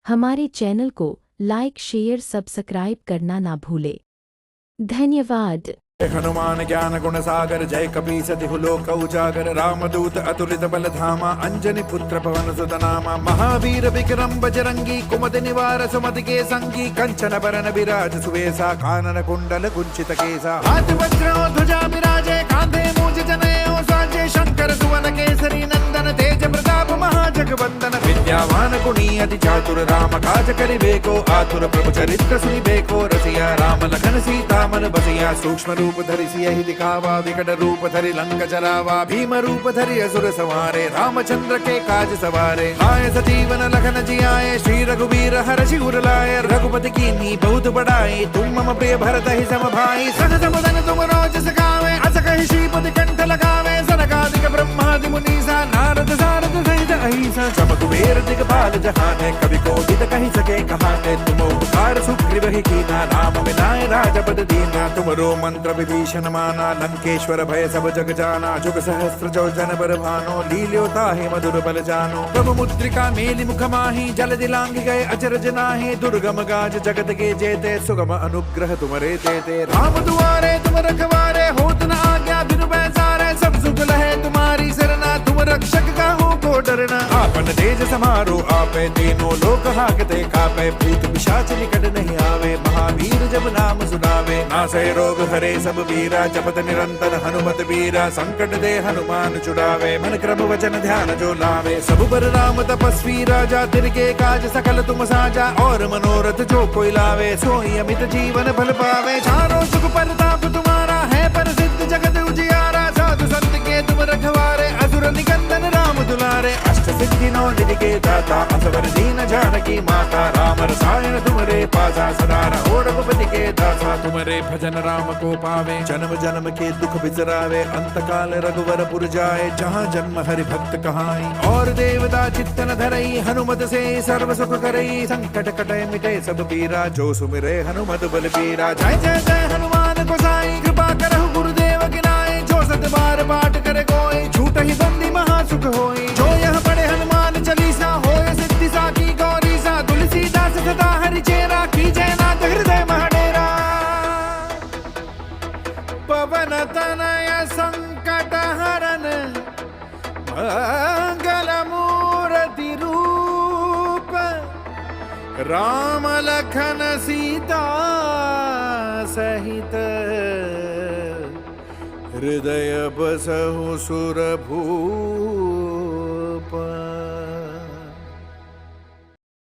हमारे चैनल को like share subscribe करना ना भूले। धन्यवाद। हनुमान ज्ञान गुण सागर जय कपीस तिहु लोक उजागर रामदूत अतुलित बल धामा अंजनी पुत्र पवन सुत नामा महावीर विक्रम बजरंगी कुमति निवार सुमति के संगी कंचन बरन विराज सुवेसा कानन कुंडल कुंचित केसा हाथ वज्र ध्वजा विराजे कांधे मूज जनेऊ साजे शंकर सुवन केसरी नंदन तेज प्रताप महाजगवंदन विद्यावान गुणी अति चातुर राम काज करिबेको आतुर प्रभु चरित्र सुनिबेको रसिया राम लखन सीता मन बसिया सूक्ष्म रूप धरि सियहि दिखावा विकट रूप धरि लंक जलावा भीम रूप धरि असुर संहारे रामचंद्र के काज सवारे आए सजीवन लखन जियाए श्री रघुवीर हर्षि उर लाए रघुपति कीन्ही बहुत बड़ाई तुम मम प्रिय भरत ही सम भाई सहज मदन तुम रोज सखावे अस कहि श्रीपति कंठ लगावे सनकादिक ब्रह्मादि मुनीसा नारद सारद सहित अहिसा सब कुबेर दिगपाल जहाने कवि कोविद कहि सके कहाने तुम उपकार सुग्रीव ही कीना राम मिलाए राजपद दीना तुमरो मंत्र विभीषण माना लंकेश्वर भय सब जग जाना जुग सहस्त्र जो जन बर भानो लील्यो ताहि मधुर बल जानो प्रभु मुद्रिका मेलि मुख माहि जल दिलांग गए अचरज नाहि दुर्गम गाज जगत के जेते सुगम अनुग्रह तुमरे तेते राम दुआरे तुम रखवारे होत न आज्ञा बिनु पैसारे सब सुख लहे तुम्हारी सरना तुम रक्षक काहू को डरना आपन तेज समारो आपे तीनों लोक हाकते कापे भूत पिशाच निकट नहीं आवे महावीर जब नाम सुनावे नासै रोग हरे सब वीरा जपत निरंतर हनुमत वीरा संकट दे हनुमान छुड़ावे मन क्रम वचन ध्यान जो लावे सब पर राम तपस्वी राजा तिनके काज सकल तुम साजा और मनोरथ जो कोई लावे सोई अमित जीवन फल पावे चारों सुख परताप तुम्हारा है प्रसिद्ध जगत उजियारा साधु संत के तुम रखवारे असुर निकंदन राम दुलारे अष्ट सिद्धि नौ निधि के दाता असवर दीन जानकी माता राम रसायन तुमरे पासा सदा रहो रघुपति के दासा तुमरे भजन राम को पावे जन्म जन्म के दुख बिसरावे अंत काल रघुवर पुर जाए जहाँ जन्म हरि भक्त कहाई और देवता चित्तन धरई हनुमत से सर्व सुख करई संकट कटे मिटे सब पीरा जो सुमिरे हनुमत बल पीरा जय जय जय हनुमान गोसाई कृपा करहु गुरुदेव गिनाई जो सत बार पाठ करे कोई झूठ ही बंदी महासुख होई जो यह पढ़े हनुमान चालीसा होय सिद्धि साकी गौरी सा तुलसीदास सदा हरि चेरा की जय नाथ हृदय महाडेरा पवन तनय संकट हरन मंगल मूर्ति रूप राम लखन सीता सहित हृदय बसहु सुर भूप।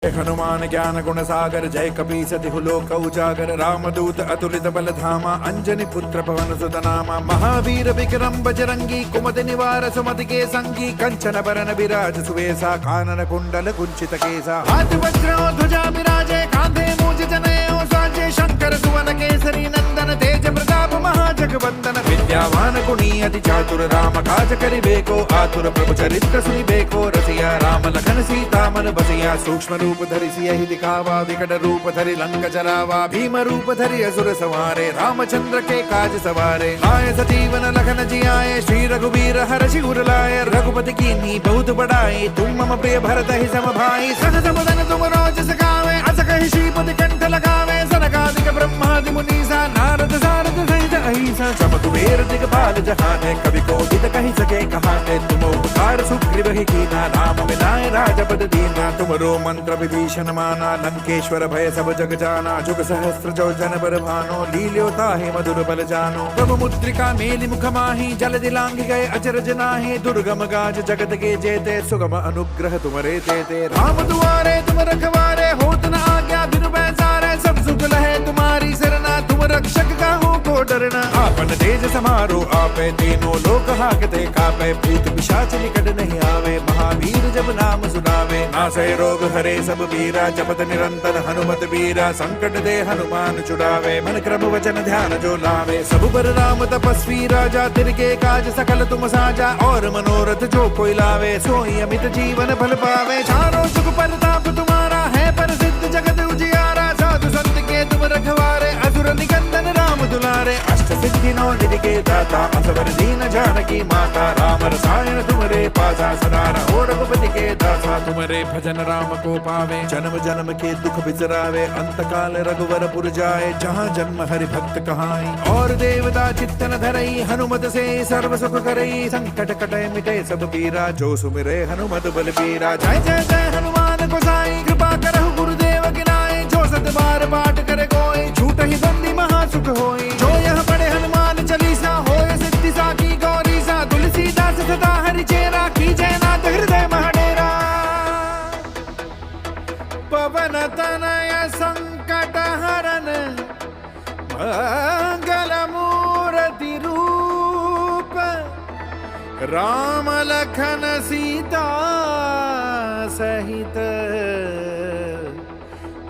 हनुमान ज्ञान गुण सागर जय कपीस तिहु लोक उजागर रामदूत अतुलित बल धामा अंजनी पुत्र पवन सुत नामा महावीर विक्रम बजरंगी कुमति निवार सुमति के संगी कंचन बरन विराज सुवेसा कानन कुंडल कुंचित केसा हाथ वज्र ध्वजा विराजे कांधे मूज जनेऊ साजे शंकर सुवन केसरी नंदन तेज प्रताप महाजगवंदन विद्यावान गुणी अति चातुर राम काज करिबेको आतुर प्रभु चरित्र सुनिबेको रसिया राम लखन सीता मन बसिया सूक्ष्म रूप धरि सियहि दिखावा विकट रूप धरि लंक जलावा भीम रूप धरि असुर संहारे रामचंद्र के काज सवारे आए सजीवन लखन जियाए श्री रघुवीर हर्षि उर लाए रघुपति कीन्ही बहुत बड़ाई तुम मम प्रिय भरत ही सम भाई सहज मदन तुम रोज सखावे अस कहि श्रीपति कंठ लगावे सनकादिक ब्रह्मादि मुनीसा नारद सारद सहित अहिसा सब कुबेर दिगपाल जहाने कवि कोविद कहि सके कहाने तुम उपकार सुग्रीव ही कीना राम मिलाए राजपद दीना तुमरो मंत्र विभीषण माना लंकेश्वर भय सब जग जाना जुग सहस्त्र जो जन बर भानो लील्यो ताहि मधुर बल जानो प्रभु मुद्रिका मेलि मुख माहि जल दिलांग गए अचरज नाहि दुर्गम गाज जगत के जेते सुगम अनुग्रह तुमरे तेते राम दुआरे तुम रखवारे होत न आज्ञा बिनु पैसारे सब सुख लहे तुम्हारी सरना तुम रक्षक काहू को डरना आपन तेज समारो आपे तीनों लोक हाकते कापे भूत पिशाच निकट नहीं आवे महावीर जब नाम सुनावे नासै रोग हरे सब वीरा जपत निरंतर हनुमत वीरा संकट दे हनुमान छुड़ावे मन क्रम वचन ध्यान जो लावे सब पर राम तपस्वी राजा तिनके काज सकल तुम साजा और मनोरथ जो कोई लावे सोई अमित जीवन फल पावे चारों सुख परताप तुम्हारा है प्रसिद्ध जगत उजियारा साधु संत के तुम रखवारे असुर निकंदन राम दुलारे अष्ट सिद्धि नौ निधि के दाता असवर दीन जानकी माता राम रसायन तुमरे पासा सदा रहो रघुपति के दासा तुमरे भजन राम को पावे जन्म जन्म के दुख बिसरावे अंत काल रघुवर पुर जाए जहाँ जन्म हरि भक्त कहाई और देवता चित्तन धरई हनुमत से सर्व सुख करई संकट कटे मिटे सब पीरा जो सुमिरे हनुमत बल पीरा जय जय जय हनुमान गोसाई कृपा करहु गुरुदेव की नाई जो सत बार पाठ करे कोई झूठ ही बंदी महा सुख होई जो यह पढ़े हनुमान चालीसा होय सिद्धि साकी गौरी सा तुलसीदास सदा हरि चेरा की जय नाथ हृदय महडेरा पवन तनय संकट हरन मंगल मूर्ति रूप राम लखन सीता सहित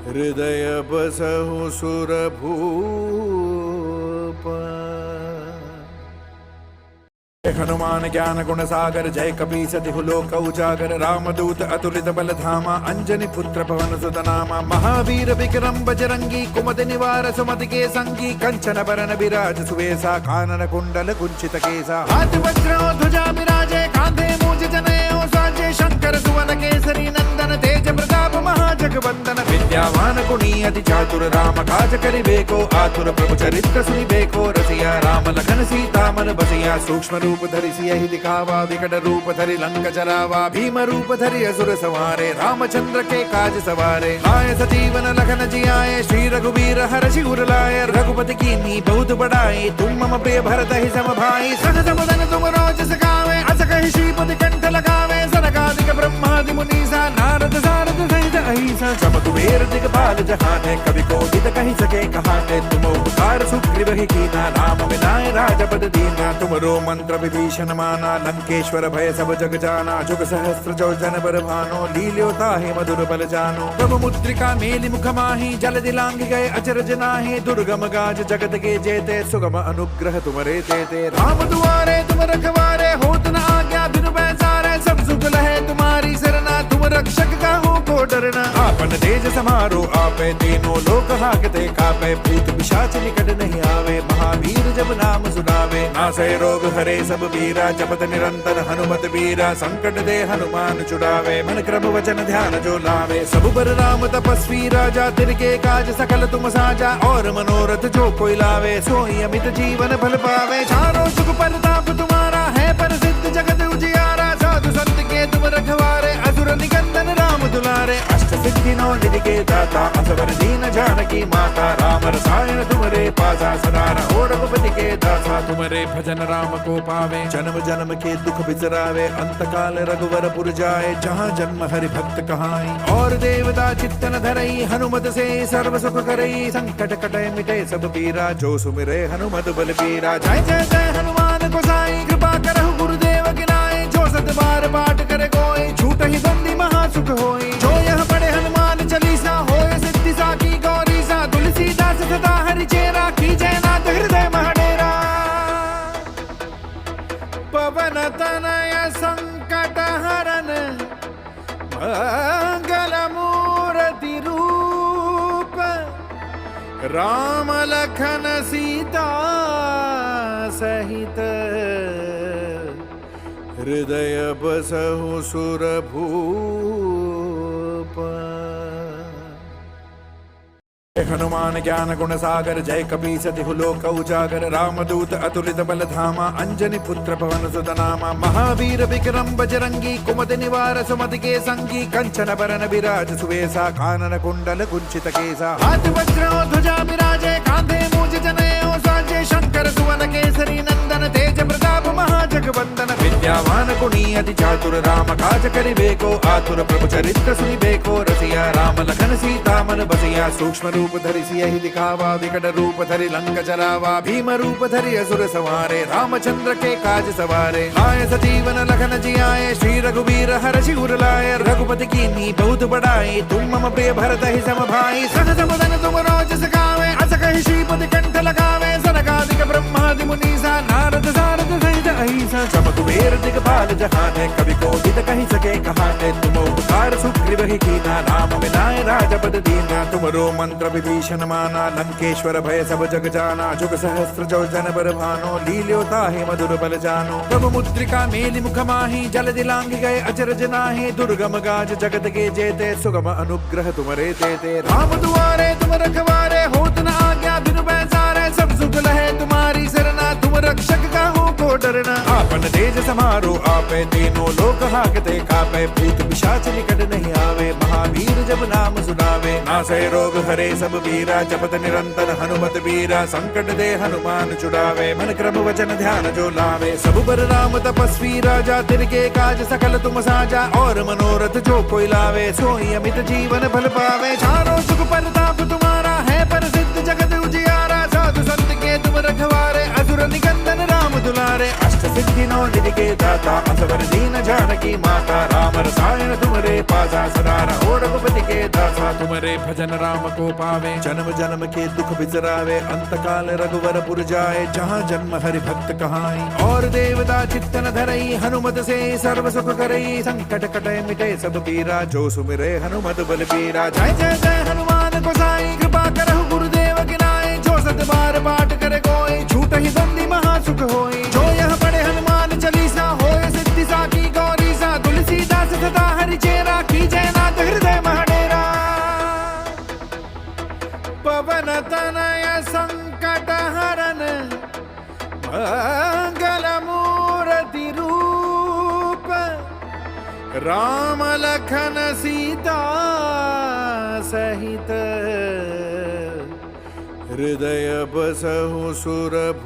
हृदय बसहु सुरभूप हनुमान ज्ञान गुण सागर जय कपीस तिहु लोक उजागर रामदूत अतुलित बल धामा अंजनी पुत्र पवन सुत नामा महावीर विक्रम बजरंगी कुमति निवार सुमति के संगी कंचन बरन विराज सुवेसा कानन कुंडल कुंचित केसा हाथ वज्र ध्वजा विराजे कांधे मूज जनेऊ साजे शंकर सुवन केसरी नंदन तेज प्रताप महाजगवंदन विद्यावान गुणी अति चातुर राम काज करिबेको आतुर प्रभु चरित्र सुनिबेको रसिया राम लखन सीता मन बसिया सूक्ष्म रूप धरि सियहि दिखावा विकट रूप धरि लंक जरावा भीम रूप धरि असुर संहारे रामचंद्र के काज सवारे आए सजीवन लखन जियाए श्री रघुवीर हर्षि उर लाए रघुपति कीन्ही बहुत बड़ाई तुम मम प्रिय भरत ही सम भाई सहज मदन तुम रोज सखावे अस कहि श्रीपति कंठ लगावे सनकादिक ब्रह्मादि मुनीसा नारद सारद सहित अहिसा सब कुबेर दिगपाल जहाने कवि कोविद कहि सके कहाते तुम उपकार सुग्रीव ही कीना राम मिलाए राजपद दीना तुमरो मंत्र विभीषण माना लंकेश्वर भय सब जग जाना जुग सहस्त्र जो जन बर भानो लील्यो ताहि मधुर बल जानो प्रभु मुद्रिका मेलि मुख माहि जल दिलांग गए अचरज नाहि दुर्गम गाज जगत के जेते सुगम अनुग्रह तुमरे तेते राम दुआरे तुम रखवारे होत न आज्ञा बिनु पैसारे सब सुख लहे तुम्हारी सरना तुम रक्षक काहू को डरना आपन तेज समारो आपे तीनों लोक हाकते कापे भूत पिशाच निकट नहीं आवे महावीर जब नाम सुनावे नासै रोग हरे सब वीरा जपत निरंतर हनुमत वीरा संकट दे हनुमान छुड़ावे मन क्रम वचन ध्यान जो लावे सब बर राम तपस्वी राजा तिनके काज सकल तुम साजा और मनोरथ जो कोई लावे सोई अमित जीवन फल पावे चारों सुख परताप तुम्हारा है प्रसिद्ध जगत उजियारा साधु संत के तुम रखवारे असुर निकंदन राम दुलारे अष्ट सिद्धि नौ निधि के दाता असवर दीन जानकी माता राम रसायन तुमरे पासा सदा रहो रघुपति के दासा तुमरे भजन राम को पावे जन्म जन्म के दुख बिसरावे अंत काल रघुवर पुर जाए जहाँ जन्म हरि भक्त कहाई और देवता चित्तन धरई हनुमत से सर्व सुख करई संकट कटे मिटे सब पीरा जो सुमिरे हनुमत बल पीरा जय जय जय हनुमान गोसाई कृपा करहु गुरुदेव की नाई जो सत बार पाठ करे कोई झूठ ही बंदी महा सुख होई जो यह पढ़े हनुमान चालीसा होय सिद्धि साकी गौरी सा तुलसीदास सदा हरि चेरा की जय नाथ हृदय महडेरा पवन तनय संकट हरन मंगल मूर्ति रूप राम लखन सीता सहित हृदय बसहु सुरभूप हनुमान ज्ञान गुण सागर जय कपीस तिहु लोक उजागर रामदूत अतुलित बल धामा अंजनी पुत्र पवन सुत नामा महावीर विक्रम बजरंगी कुमति निवार सुमति के संगी कंचन बरन विराज सुवेसा कानन कुंडल कुंचित केसा हाथ वज्र ध्वजा विराजे कांधे मूज जनेऊ साजे शंकर सुवन केसरी नंदन तेज प्रताप महाजगवंदन विद्यावान गुणी अति चातुर राम काज करिबेको आतुर प्रभु चरित्र सुनिबेको रसिया राम लखन सीता मन बसिया सूक्ष्म रूप धरि सियहि दिखावा विकट रूप धरि लंक जरावा भीम रूप धरि असुर संहारे रामचंद्र के काज सवारे आए सजीवन लखन जियाए श्री रघुवीर हर्षि उर लाए रघुपति कीन्ही बहुत बड़ाई तुम मम प्रिय भरत ही सम भाई सहज मदन तुम रोज सखावे अस कहि श्रीपति कंठ लगावे सनकादिक ब्रह्मादि मुनीसा नारद सारद सहित अहिसा सब कुबेर दिगपाल जहाने कवि कोविद कहि सके कहाते तुम उपकार सुग्रीव ही कीना राम मिलाए राजपद दीना तुमरो मंत्र विभीषण माना लंकेश्वर भय सब जग जाना जुग सहस्त्र जो जन बर भानो लील्योता है मधुर बल जानो प्रभु मुद्रिका मेलि मुख माही जल दिलांग गए अचरज नाहि दुर्गम गाज जगत के जेते सुगम अनुग्रह तुमरे तेते राम दुआरे तुम रखवारे होत न आज्ञा बिनु बैसारे सब सुख लहे तुम्हारी सरना तुम रक्षक का हो को डरना आपन तेज समारो आपे तीनों लोक हाकते कापे भूत पिशाच निकट नहीं आवे महावीर जब नाम सुनावे नासै रोग हरे सब वीरा जपत निरंतर हनुमत वीरा संकट दे हनुमान छुड़ावे मन क्रम वचन ध्यान जो लावे सब बर राम तपस्वी राजा तिनके काज सकल तुम साजा और मनोरथ जो कोई लावे सोई अमित जीवन फल पावे चारों सुख परताप तुम्हारा है प्रसिद्ध जगत उजियारा साधु संत के तुम रखवारे असुर निकंदन राम दुलारे अष्ट सिद्धि नौ निधि के दाता असवर दीन जानकी माता राम रसायन तुमरे पासा सदा रहो रघुपति के दासा तुमरे भजन राम को पावे जन्म जन्म के दुख बिसरावे अंत काल रघुवर पुर जाए जहाँ जन्म हरि भक्त कहाई और देवता चित्तन धरई हनुमत से सर्व सुख करई संकट कटे मिटे सब पीरा जो सुमिरे हनुमत बल पीरा जय जय जय हनुमान गोसाई कृपा करहु गुरुदेव की नाई जो सत बार पाठ करे कोई झूठ ही बंदी महा सुख होई जो यह पढ़े हनुमान चालीसा होए सिद्धि साकी गौरी सा तुलसीदास सदा हरि चेरा की जयनाथ हृदय महडेरा पवन तनय संकट हरन मंगल मूर्ति रूप राम लखन सीता सहित हृदय बसहु सुरभूप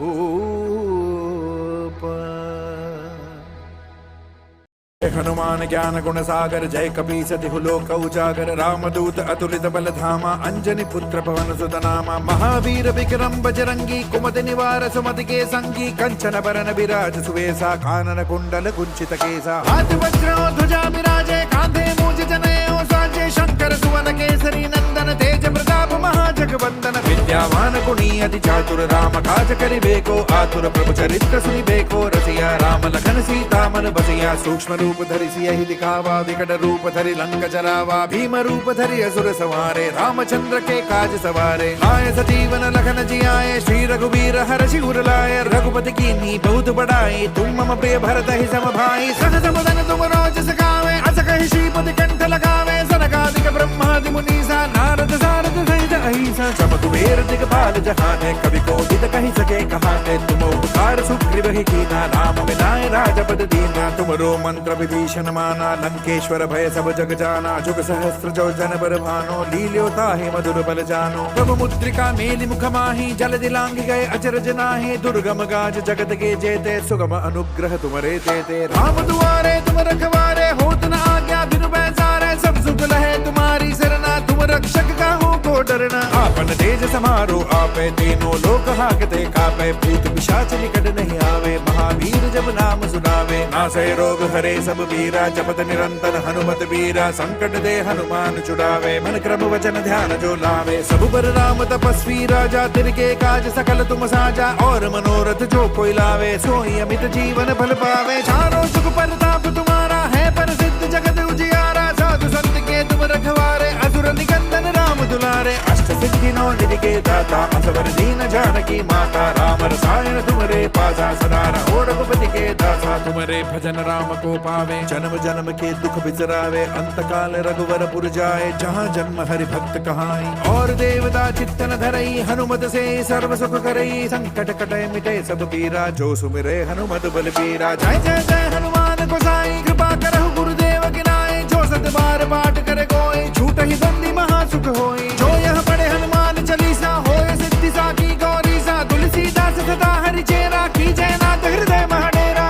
हनुमान ज्ञान गुण सागर जय कपीस तिहु लोक उजागर रामदूत अतुलित बल धामा अंजनी पुत्र पवन सुत नामा महावीर विक्रम बजरंगी कुमति निवार सुमति के संगी कंचन बरन विराज सुवेसा कानन कुंडल कुंचित केसा हाथ वज्र ध्वजा विराजे कांधे मूज जनेऊ साजे शंकर सुवन केसरी नंदन तेज प्रताप महाजगवंदन विद्यावान गुणी अति चातुर राम काज करिबेको आतुर प्रभु चरित्र सुनिबेको रसिया राम लखन सीता मन बसिया सूक्ष्म रूप धरि सियहि दिखावा विकट रूप धरि लंक जरावा भीम रूप धरि असुर संहारे रामचंद्र के काज सवारे आए सजीवन लखन जियाए श्री रघुवीर हर्षि उर लाए रघुपति कीन्ही बहुत बड़ाई तुम मम प्रिय भरत ही सम भाई सहज बदन तुम रोज सखावे अस कहि श्रीपति कंठ लगावे सनकादिक ब्रह्मादि मुनीसा नारद सारद सहित अहिसा सब कुबेर दिगपाल जहाने कवि कोविद कहि सके कहाने तुम उपकार सुग्रीव ही कीना राम मिलाए राजपद दीना तुमरो मंत्र विभीषण माना लंकेश्वर भय सब जग जाना जुग सहस्त्र जो जन बर भानो लील्योता है मधुर बल जानो प्रभु मुद्रिका मेलि मुख माही जल दिलांग गए अचरज नाहि दुर्गम गाज जगत के जेते सुगम अनुग्रह तुमरे तेते राम दुआरे तुम रखवारे होत न आज्ञा बिनु बैसारे सब सुख लहे तुम्हारी सरना तुम रक्षक का हो को डरना आपन तेज समारो आपे तीनों लोक हाकते कापे भूत पिशाच निकट नहीं आवे महावीर जब नाम सुनावे नासै रोग हरे सब वीरा जपत निरंतर हनुमत वीरा संकट दे हनुमान छुड़ावे मन क्रम वचन ध्यान जो लावे सब बर राम तपस्वी राजा तिनके काज सकल तुम साजा और मनोरथ जो कोई लावे सोई अमित जीवन फल पावे चारों सुख परताप तुम्हारा है प्रसिद्ध जगत उजियारा साधु संत के तुम रखवारे असुर निकंदन राम दुलारे अष्ट सिद्धि नौ निधि के दाता असवर दीन जानकी माता राम रसायन तुमरे पासा सदा रहो रघुपति के दासा तुमरे भजन राम को पावे जन्म जन्म के दुख बिसरावे अंत काल रघुवर पुर जाए जहाँ जन्म हरि भक्त कहाई और देवता चित्तन धरई हनुमत से सर्व सुख करई संकट कटे मिटे सब पीरा जो सुमिरे हनुमत बल पीरा जय जय जय हनुमान गोसाई कृपा करहु गुरुदेव की नाई जो सत बार पाठ करे कोई झूठ ही बंदी महा सुख होई जो यह पढ़े हनुमान चालीसा होए सिद्धि साकी गौरी सा तुलसीदास सदा हरि चेरा की जयनाथ हृदय महडेरा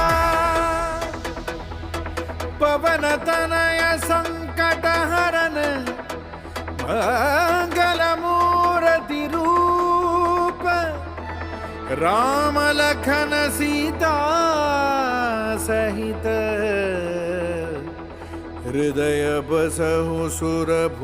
पवन तनय संकट हरन मंगल मूर्ति रूप राम लखन सीता सहित हृदय बसहु सुरभूप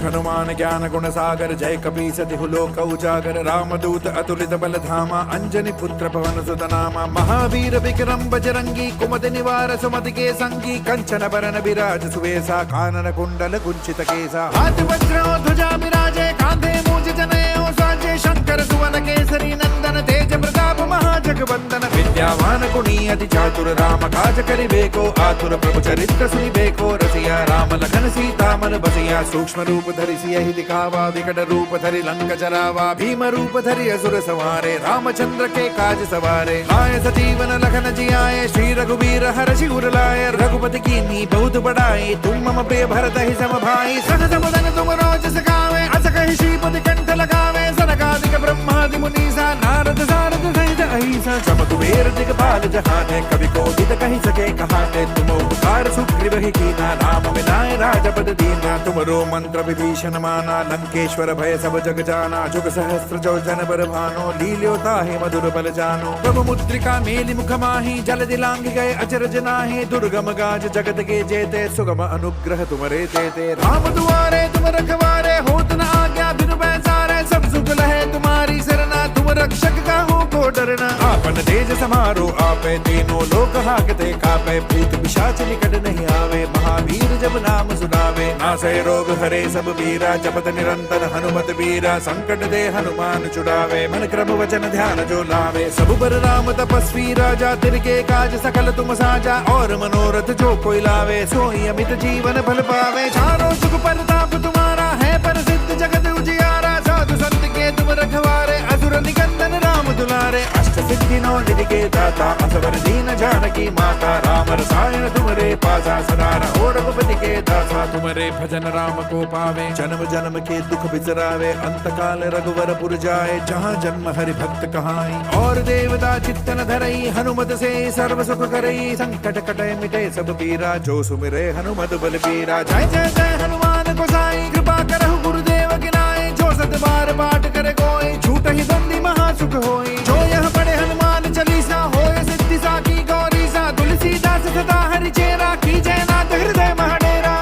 हनुमान ज्ञान गुण सागर जय कपीस तिहु लोक उजागर रामदूत अतुलित बल धामा अंजनी पुत्र पवन सुत नामा महावीर विक्रम बजरंगी कुमति निवार सुमति के संगी कंचन बरन विराज सुवेसा कानन कुंडल कुंचित केसा हाथ वज्र ध्वजा विराजे कांधे मूज जनेऊ साजे शंकर सुवन केसरी नंदन तेज प्रताप महाजगवंदन विद्यावान गुणी अति चातुर राम काज करिबेको आतुर प्रभु चरित्र सुनिबेको रसिया राम लखन सीता मन बसिया सूक्ष्म रूप धरि सियहि दिखावा विकट रूप धरि लंक जरावा भीम रूप धरि असुर सवारे रामचंद्र के काज सवारे लाए सजीवन लखन जियाए श्री रघुवीर हर्षि उर लाए रघुपति कीन्ही बहुत बड़ाई तुम मम प्रिय भरत ही सम भाई सहज बदन तुम रोज सखावे अस कहि श्रीपति कंठ लगावे सनकादिक ब्रह्मादि मुनीसा नारद सारद सहित अहिसा सब कुबेर दिगपाल जहाने कवि कोविद कहि सके कहाते तुम उपकार सुग्रीव ही कीना राम मिलाए राजपद दीना तुमरो मंत्र विभीषण माना लंकेश्वर भय सब जग जाना जुग सहस्त्र जो जन बर भानो लील्योता है मधुर बल जानो प्रभु मुद्रिका मेलि मुख माही जल दिलांग गए अचरज नाहि दुर्गम गाज जगत के जेते सुगम अनुग्रह तुमरे तेते राम दुआरे तुम रखवारे होत न आज्ञा बिनु पैसारे सब सुख लहे तुम्हारी सरना तुम रक्षक काहू को डरना आपन तेज समारो आपे तीनों लोक हाकते कापे भूत पिशाच निकट नहीं आवे महावीर जब नाम सुनावे नासै रोग हरे सब पीरा जपत निरंतर हनुमत वीरा संकट दे हनुमान छुड़ावे मन क्रम वचन ध्यान जो लावे सब पर राम तपस्वी राजा तिनके काज सकल तुम साजा और मनोरथ जो कोई लावे सोई अमित जीवन फल पावे चारों सुख परताप तुम्हारा है प्रसिद्ध जगत उजियारा साधु संत के तुम रखवारे असुर निकंदन राम दुलारे अष्ट सिद्धि नौ निधि के दाता असवर दीन जानकी माता राम रसायन तुमरे पासा सदा रहो रघुपति के दासा तुमरे भजन राम को पावे जन्म जन्म के दुख बिसरावे अंत काल रघुवर पुर जाए जहाँ जन्म हरि भक्त कहाई और देवता चित्तन धरई हनुमत से सर्व सुख करई संकट कटे मिटे सब पीरा जो सुमिरे हनुमत बल पीरा जय जय जय हनुमान गोसाई कृपा करहु गुरुदेव की नाई जो सत बार पाठ करे कोई छूट ही बंदी महासुख होई जो यह पढ़े हनुमान चालीसा होए सिद्धि साकी गौरी सा तुलसीदास सदा हरि चेरा की जय नाथ हृदय महडेरा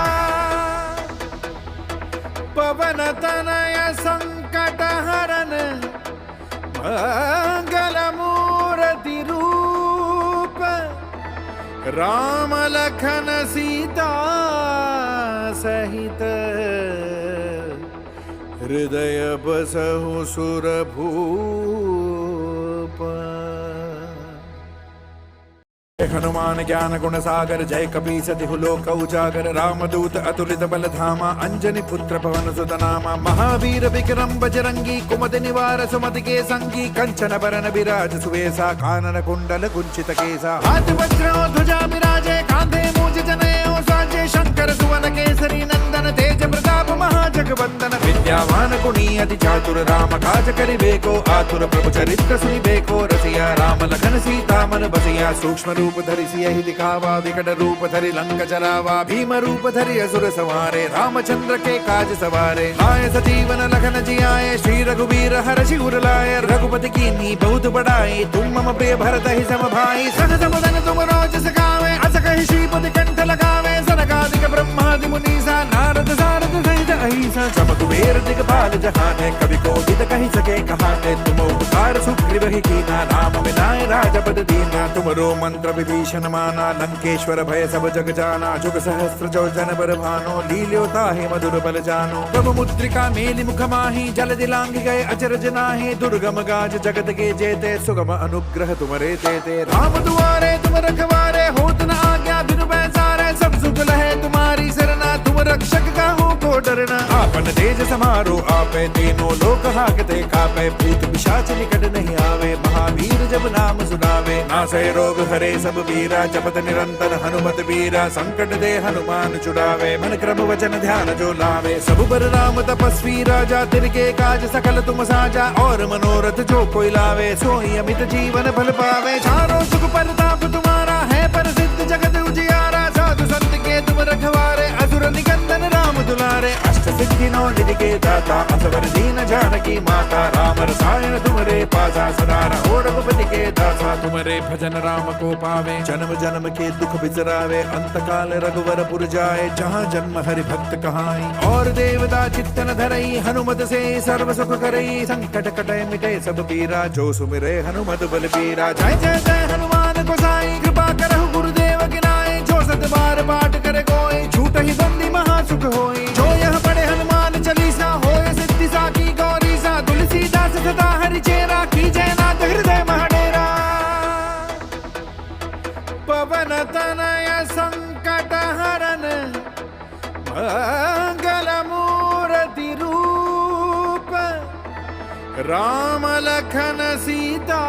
पवन तनय संकट हरन मंगल मूर्ति रूप राम लखन सीता सहित हृदय बसहु सुर भूप हनुमान ज्ञान गुण सागर जय कपीस तिहु लोक उजागर रामदूत अतुलित बल धामा अंजनी पुत्र पवन सुत नामा महावीर विक्रम बजरंगी कुमति निवार सुमति के संगी कंचन बरन विराज सुवेसा कानन कुंडल कुंचित केसा हाथ वज्र ध्वजा विराजे कांधे मूज जनेऊ साजे शंकर सुवन केसरी नंदन तेज प्रताप महाजगवंदन विद्यावान गुणी अति चातुर राम काज करिबेको आतुर प्रभु चरित्र सुनिबेको रसिया राम लखन सीता मन बसिया सूक्ष्म रूप धरि सियहि दिखावा विकट रूप धरि लंक जरावा भीम रूप धरि असुर सवारे रामचंद्र के काज सवारे लाए सजीवन लखन जियाए श्री रघुवीर हर्षि उर लाए रघुपति कीन्ही बहुत बड़ाई तुम मम प्रिय भरत ही सम भाई सहज बदन तुम रोज सखावे अस कहि श्रीपति कंठ लगावे सनकादिक ब्रह्मादि मुनीसा नारद सारद सहित अहिसा सब कुबेर दिगपाल जहाने कवि कोविद कहि सके कहाते तुम उपकार सुग्रीव ही कीना राम मिलाए राजपद दीना तुमरो मंत्र विभीषण माना लंकेश्वर भय सब जग जाना जुग सहस्त्र जो जन बर भानो लील्योता है मधुर बल जानो प्रभु मुद्रिका मेलि मुख माही जल दिलांग गए अचरज नाहि दुर्गम गाज जगत के जेते सुगम अनुग्रह तुमरे तेते राम दुआरे तुम रखवारे होत न आज्ञा बिनु पैसारे सब सुख लहे तुम्हारी सरना तुम रक्षक काहू को डरना आपन तेज समारो आपे तीनों लोक हाकते कापे भूत पिशाच निकट नहीं आवे महावीर जब नाम सुनावे नासै रोग हरे सब पीरा जपत निरंतर हनुमत वीरा संकट दे हनुमान छुड़ावे मन क्रम वचन ध्यान जो लावे सब पर राम तपस्वी राजा तिनके काज सकल तुम साजा और मनोरथ जो कोई लावे सोई अमित जीवन फल पावे चारों सुख परताप तुम्हारा है प्रसिद्ध जगत उजियारा साधु संत के तुम रखवारे असुर निकंदन राम दुलारे अष्ट सिद्धि नौ निधि के दाता असवर दीन जानकी माता राम रसायन तुमरे पासा सदा रहो रघुपति के दासा तुमरे भजन राम को पावे जन्म जन्म के दुख बिसरावे अंत काल रघुवर पुर जाए जहाँ जन्म हरि भक्त कहाई और देवता चित्तन धरई हनुमत से सर्व सुख करई संकट कटय मिटे सब पीरा जो सुमिरे हनुमत बल पीरा जय जय जय हनुमान गोसाई कृपा करहु गुरुदेव की नाई जो सत बार पाठ करे कोई झूठ ही बंदी महासुख होई जो यह पढ़े हनुमान चालीसा होए सिद्धि साकी गौरी सा तुलसीदास सदा हरि चेरा की जय नाथ हृदय महाडेरा पवन तनय संकट हरन मंगल मूर्ति रूप राम लखन सीता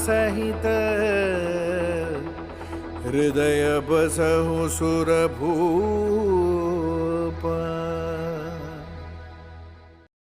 सहित हृदय बसहु सुरभूप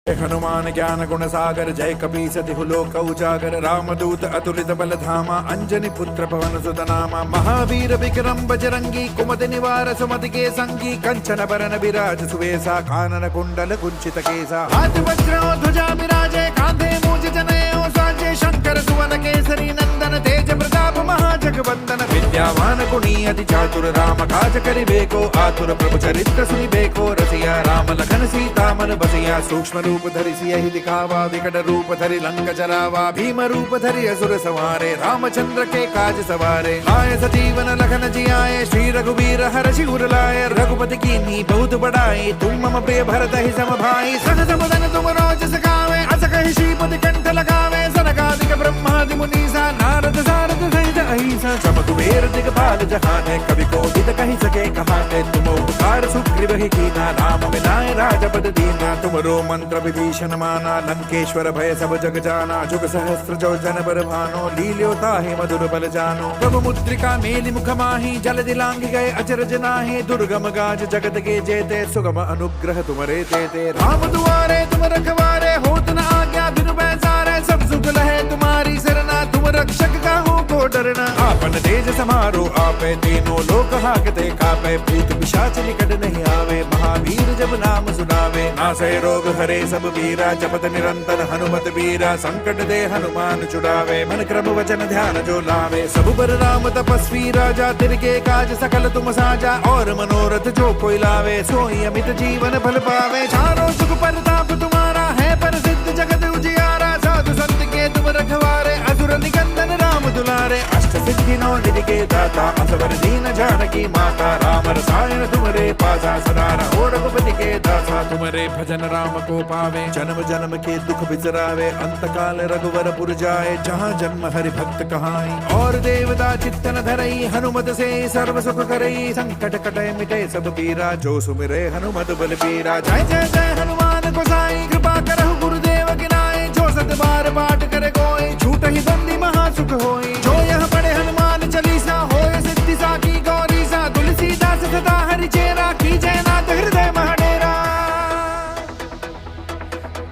हनुमान ज्ञान गुण सागर जय कपी सतिहु लोक उजागर रामदूत अतुलित बल धामा अंजनी पुत्र पवन सुत नामा महावीर विक्रम बजरंगी कुमति निवार सुमति के संगी कंचन बरन विराज सुवेसा कानन कुंडल कुंचित केसा हाथ वज्र ध्वजा विराजे कांधे मूज जनेऊ साजे शंकर सुवन केसरी नंदन तेज प्रताप महाजगवंदन विद्यावान गुणी अति चातुर राम काज करिबेको आतुर प्रभु चरित्र सुनिबेको रसिया राम लखन सीता मन बसिया सूक्ष्म रूप धरि सियहि दिखावा विकट रूप धरि लंक जरावा भीम रूप धरि असुर संहारे रामचंद्र के काज सवारे आए सजीवन लखन जियाए श्री रघुवीर हर्षि उर लाए रघुपति कीन्ही बहुत बड़ाई तुम मम प्रिय भरत ही सम भाई सहज बदन तुम रोज सखावे अस कहि श्रीपति कंठ लगावे सनकादिक ब्रह्मादि मुनीसा नारद सारद सहित अहिसा सब कुबेर दिगपाल जहाने कवि कोविद कहि सके कहाने तुम उपकार सुग्रीव ही कीना राम मिलाए राजपद दीना तुमरो मंत्र विभीषण माना लंकेश्वर भय सब जग जाना जुग सहस्त्र जो जन बर भानो लील्यो ताहि मधुर बल जानो प्रभु मुद्रिका मेलि मुख माहि जल दिलांग गए अचरज नाहि दुर्गम गाज जगत के जेते सुगम अनुग्रह तुमरे तेते राम दुआरे तुम रखवारे होत न आज्ञा बिनु पैसारे सब सुख लहे तुम्हारी सरना तुम रक्षक काहू को डरना आपन तेज समारो आपे तीनों लोक हाकते कापे भूत पिशाच निकट नहीं आवे महावीर जब नाम सुनावे नासै रोग हरे सब वीरा जपत निरंतर हनुमत वीरा संकट दे हनुमान छुड़ावे मन क्रम वचन ध्यान जो लावे सब बर राम तपस्वी राजा तिनके काज सकल तुम साजा और मनोरथ जो कोई लावे सोई अमित जीवन फल पावे चारों सुख परताप तुम्हारा है प्रसिद्ध जगत उजियारा साधु संत के तुम रखवारे असुर निकंदन राम दुलारे अष्ट सिद्धि नौ निधि के दाता असवर दीन जानकी माता राम रसायन तुमरे पासा सदा रहो रघुपति के दासा तुमरे भजन राम को पावे जन्म जन्म के दुख बिसरावे अंत काल रघुवर पुर जाए जहाँ जन्म हरि भक्त कहाई और देवता चित्तन धरई हनुमत से सर्व सुख करई संकट कटय मिटे सब पीरा जो सुमिरे हनुमत बल पीरा जय जय जय हनुमान गोसाई कृपा करहु गुरुदेव की नाई जो सत बार पाठ करे कोई झूठ ही बंदी महासुख होई जो यह पढ़े हनुमान चालीसा होए सिद्धि साकी गौरी सा तुलसीदास सदा हरि चेरा की जय नाथ हृदय महाडेरा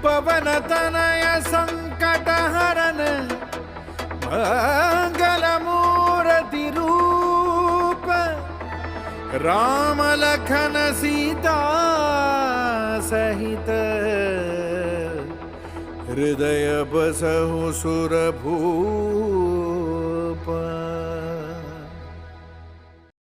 पवन तनय संकट हरन मंगल मूर्ति रूप राम लखन सीता सहित हृदय बसहु सुरभूप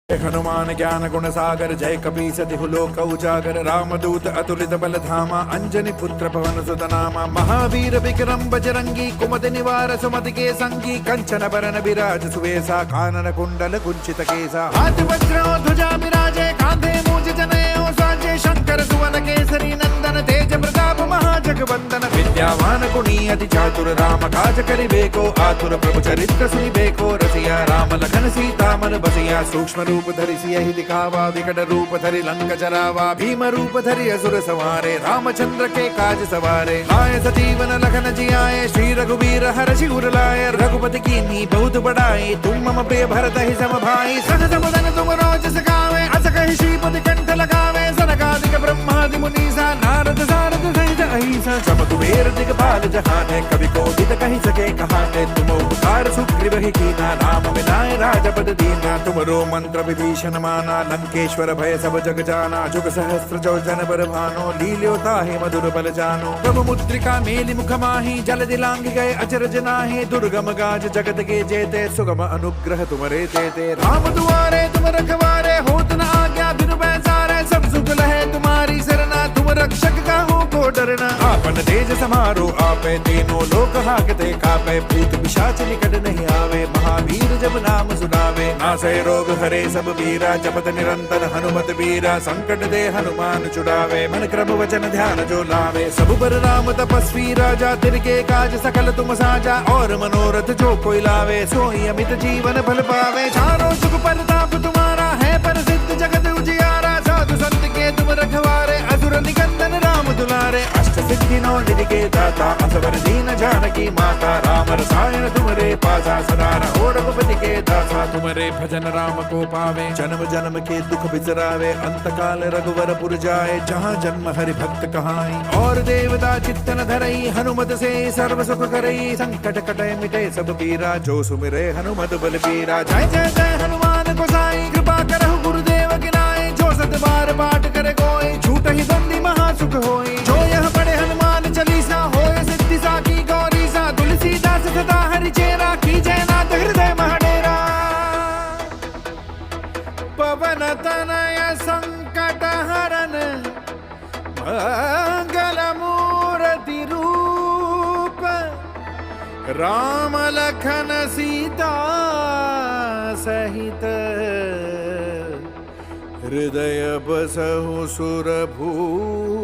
हनुमान ज्ञान गुण सागर जय कपी सतिहु लोक उजागर रामदूत अतुलित बल धामा अंजनी पुत्र पवन सुत नामा महावीर विक्रम बजरंगी कुमति निवार सुमति के संगी कंचन बरन विराज सुवेसा कानन कुंडल कुंचित केसा हाथ वज्र ध्वजा विराजे कांधे मूज जनेऊ साजे शंकर सुवन केसरी नंदन तेज प्रताप महाजगवंदन विद्यावान गुणी अति चातुर राम काज करिबेको आतुर प्रभु चरित्र सुनिबेको रसिया राम लखन सीता मन बसिया सूक्ष्म रूप धरि सियहि दिखावा विकट रूप धरि लंक जरावा भीम रूप धरि असुर संहारे रामचंद्र के काज सवारे आए सजीवन लखन जियाए श्री रघुवीर हर्षि उर लाए रघुपति कीन्ही बहुत बड़ाई तुम मम प्रिय भरत ही सम भाई सहज बदन तुम रोज सखावे अस कहि श्रीपति कंठ लगावे सनकादिक ब्रह्मादि मुनीसा नारद सारद सहित अहिसा सब कुबेर दिगपाल जहाने कवि को दित कहीं सके कहाने तुम उपकार सुग्रीव ही कीना राम विनाय राजपद दीना तुमरो मंत्र विभीषण माना लंकेश्वर भय सब जग जाना जुग सहस्त्र जो जन बर भानो लील्योता है मधुर बल जानो प्रभु मुद्रिका मेलि मुख माही जल दिलांग गए अचरज नाहि दुर्गम गाज जगत के जेते सुगम अनुग्रह तुमरे तेते राम दुआरे तुम रखवारे होत न आज्ञा बिनु बैसारे सब सुख लहे तुम्हारी सरना तुम रक्षक का हो को डरना आपन तेज समारो आपे तीनों लोक हाकते कापे भूत पिशाच निकट नहीं आवे महावीर जब नाम सुनावे नासै रोग हरे सब वीरा जपत निरंतर हनुमत वीरा संकट दे हनुमान छुड़ावे मन क्रम वचन ध्यान जो लावे सब बर राम तपस्वी राजा तिनके काज सकल तुम साजा और मनोरथ जो कोई लावे सोई अमित जीवन फल पावे चारों जुग परताप तुम्हारा है प्रसिद्ध जगत उजियारा साधु संत के तुम रखवारे असुर निकंदन राम दुलारे अष्ट सिद्धि नौ निधि के दाता असवर दीन जानकी माता राम रसायन तुमरे पासा सदा रहो रघुपति के दासा तुमरे भजन राम को पावे जन्म जन्म के दुख बिसरावे अंत काल रघुवर पुर जाए जहाँ जन्म हरि भक्त कहाई और देवता चित्तन धरई हनुमत से सर्व सुख करई संकट कटे मिटे सब पीरा जो सुमिरे हनुमत बल पीरा जय जय जय हनुमान गोसाई कृपा करहु गुरुदेव गिनाए जो सत बार पाठ करे कोई झूठ ही बंदी महा सुख होई जो यह पढ़े हनुमान चालीसा होए सिद्धि साकी गौरी सा तुलसीदास सदा हरि चेरा की जय नाथ हृदय महडेरा पवन तनय संकट हरन मंगल मूर्ति रूप राम लखन सीता सहित हृदय बसहु सुरभूप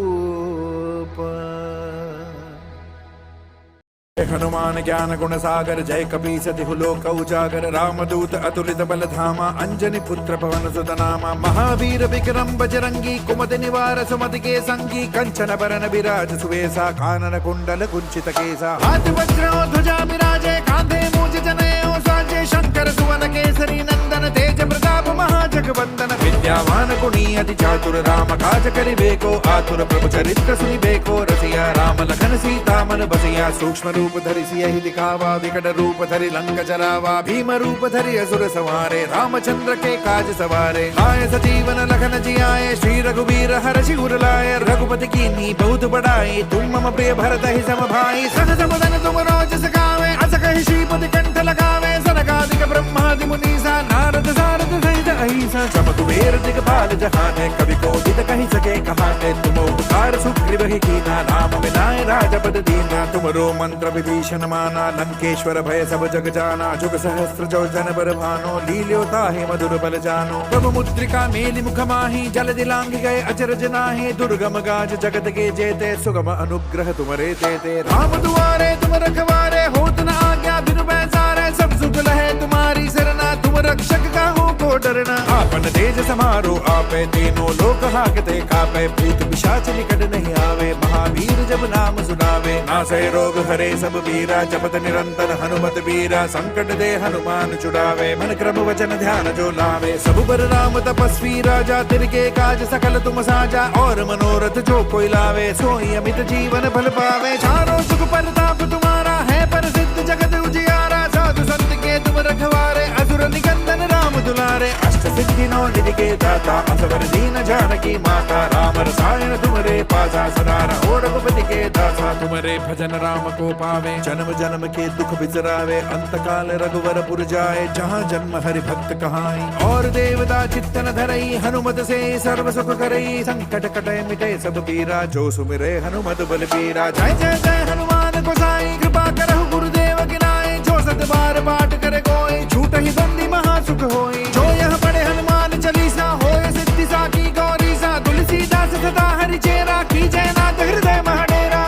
हनुमान ज्ञान गुण सागर जय कपीस तिहु लोक उजागर रामदूत अतुलित बल धामा अंजनी पुत्र पवन सुत नामा महावीर विक्रम बजरंगी कुमति निवार सुमति के संगी कंचन बरन विराज सुवेसा कानन कुंडल कुंचित केसा हाथ वज्र ध्वजा विराजे कांधे मूज जनेऊ साजे शंकर सुवन केसरी नंदन तेज प्रताप महाजगवंदन विद्यावान गुणी अति चातुर राम काज करिबेको आतुर प्रभु चरित्र सुनिबेको रसिया राम लखन सीता मन बसिया सूक्ष्म रूप धरि सियहि दिखावा विकट रूप धरि लंक जरावा भीम रूप धरि असुर संहारे रामचंद्र के काज सवारे आए सजीवन लखन जियाए श्री रघुवीर हरषि उर लाए रघुपति कीन्ही बहुत बड़ाई तुम मम प्रिय भरत ही सम भाई सहज बदन तुम रोज सखावे अस कहि श्रीपति कंठ लगावे सनकादिक ब्रह्मादि मुनीसा नारद सारद सहित अहिसा जम कुबेर दिगपाल जहाने कवि को दित कहीं सके कहाने तुम उपकार सुग्रीव ही कीना राम विनाय राजपद दीना तुमरो मंत्र विभीषण माना लंकेश्वर भय सब जग जाना जुग सहस्त्र जो जन बर भानो लील्योता है मधुर बल जानो प्रभु मुद्रिका मेलि मुख माही जल दिलांग गए अचरज नाहि दुर्गम गाज जगत के जेते सुगम अनुग्रह तुमरे तेते राम दुआरे तुम रखवारे होत न आज्ञा बिनु बैसारे सब सुख लहे तुम्हारी सरना तुम रक्षक का हो को डरना आपन तेज समारो आपे तीनों लोक हाकते कापे भूत पिशाच निकट नहीं आवे महावीर जब नाम सुनावे नासै रोग हरे सब वीरा जपत निरंतर हनुमत वीरा संकट दे हनुमान छुड़ावे मन क्रम वचन ध्यान जो लावे सब बर राम तपस्वी राजा तिनके काज सकल तुम साजा और मनोरथ जो कोई लावे सोई अमित जीवन फल पावे चारों जुग परताप तुम्हारा है प्रसिद्ध जगत उजियारा साधु संत के तुम रखवारे असुर निकंदन राम दुलारे अष्ट सिद्धि नौ निधि के दाता असवर दीन जानकी माता राम रसायन तुमरे पासा सदा रहो रघुपति के दासा तुमरे भजन राम को पावे जन्म जन्म के दुख बिसरावे अंत काल रघुवर पुर जाए जहाँ जन्म हरि भक्त कहाई और देवता चित्तन धरई हनुमत से सर्व सुख करई संकट कटे मिटे सब पीरा जो सुमिरे हनुमत बल पीरा जय जय जय हनुमान गोसाई कृपा करहु गुरुदेव गिनाए जो सत बार पाठ करे कोई झूठ ही बंदी महा सुख होई जो यह पढ़े हनुमान चालीसा होए सिद्धि साकी गौरी सा तुलसीदास सदा हरि चेरा की जय नाथ हृदय महडेरा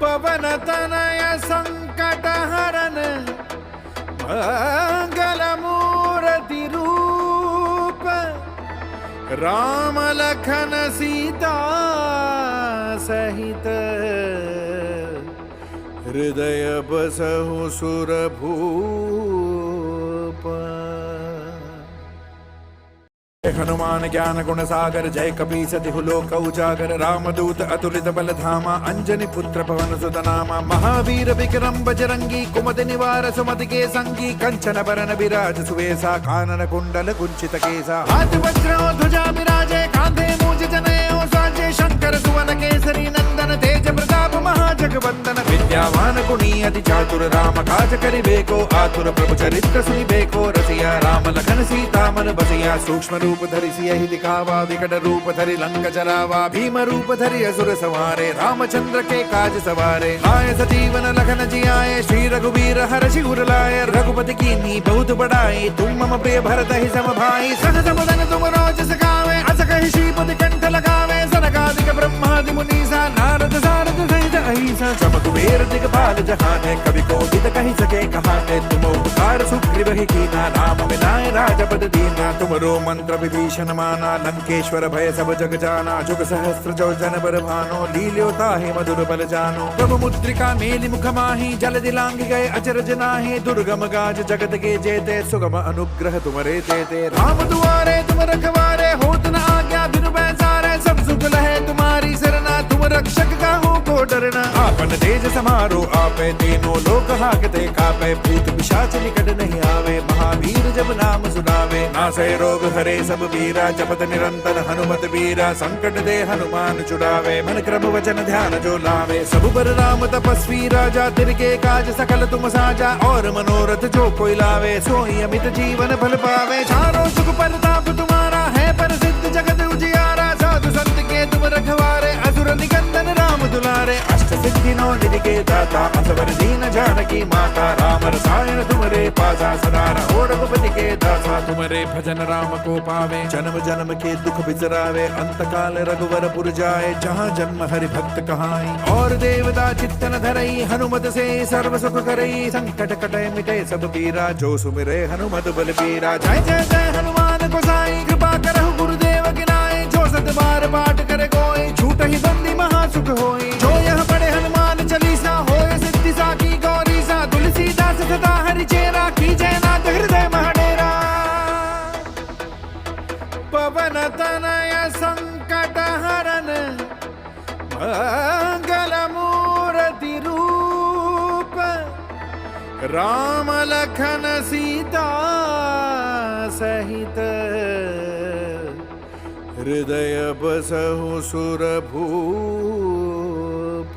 पवन तनय संकट हरन मंगल मूर्ति रूप राम लखन सीता सहित हृदय बसहु सुरभूप। हनुमान ज्ञान गुण सागर जय कपीस तिहु लोक उजागर रामदूत अतुलित बल धामा अंजनी पुत्र पवन सुत नामा महावीर विक्रम बजरंगी कुमति निवार सुमति के संगी कंचन बरन विराज सुवेसा कानन कुंडल कुंचित केसा हाथ वज्र ध्वजा विराजे कांधे मूज जनेऊ साजे शंकर सुवन केसरी नंदन तेज प्रताप महाजगवंदन विद्यावान गुणी अति चातुर राम काज करिबेको आतुर प्रभु चरित्र सुनिबेको रसिया राम लखन सीता मन बसिया सूक्ष्म रूप धरि सियहि दिखावा विकट रूप धरि लंक जरावा भीम रूप धरि असुर संहारे रामचंद्र के काज सवारे आए सजीवन लखन जियाए श्री रघुवीर हर्षि उर लाए रघुपति कीन्ही बहुत बड़ाई तुम मम प्रिय भरत ही सम भाई सहज बदन तुम रोज सखावे अस कहि श्रीपति कंठ लगावे सनकादिक ब्रह्मादि मुनीसा नारद सारद सहित अहिसा सब कुबेर दिगपाल जहाने कवि कोविद कहि सके कहाने तुम उपकार सुग्रीव ही कीना राम मिलाए राजपद दीना तुमरो मंत्र विभीषण माना लंकेश्वर भय सब जग जाना जुग सहस्त्र जो जन बर भानो लील्यो ताहि मधुर बल जानो प्रभु मुद्रिका मेलि मुख माहि जल दिलांग गए अचरज नाहि दुर्गम गाज जगत के जेते सुगम अनुग्रह तुमरे तेते राम दुआरे तुम रखवारे होत न आज्ञा बिनु पैसारे सब सुख लहे तुम्हारी सरना तुम रक्षक काहू को डरना आपन तेज समारो आपे तीनों लोक हाकते कापे भूत पिशाच निकट नहीं आवे महावीर जब नाम सुनावे नासै रोग हरे सब वीरा जपत निरंतर हनुमत वीरा संकट दे हनुमान छुड़ावे मन क्रम वचन ध्यान जो लावे सब पर राम तपस्वी राजा तिनके काज सकल तुम साजा और मनोरथ जो कोई लावे सोई अमित जीवन फल पावे चारों सुख परताप तुम्हारा है प्रसिद्ध जगत उजियारा साधु संत के तुम रखवारे असुर निकंदन राम दुलारे अष्ट सिद्धि नौ निधि के दाता असवर दीन जानकी माता राम रसायन तुमरे पासा सदा रहो रघुपति के दासा तुमरे भजन राम को पावे जन्म जन्म के दुख बिसरावे अंत काल रघुवर पुर जाए जहाँ जन्म हरि भक्त कहाई और देवता चित्तन धरई हनुमत से सर्व सुख करई संकट कटे मिटे सब पीरा जो सुमिरे हनुमत बल पीरा जय जय जय हनुमान गोसाई कृपा करहु गुरुदेव की नाई जो सत बार पाठ करे कोई छूट ही बंदी महासुख होई जो यह पढ़े हनुमान चालीसा होए सिद्धि साकी गौरी सा तुलसीदास सदा हरि चेरा की जयनाथ हृदय महडेरा पवन तनय संकट हरन मंगल मूर्ति रूप राम लखन सीता सहित हृदय बसहु सुर भूप।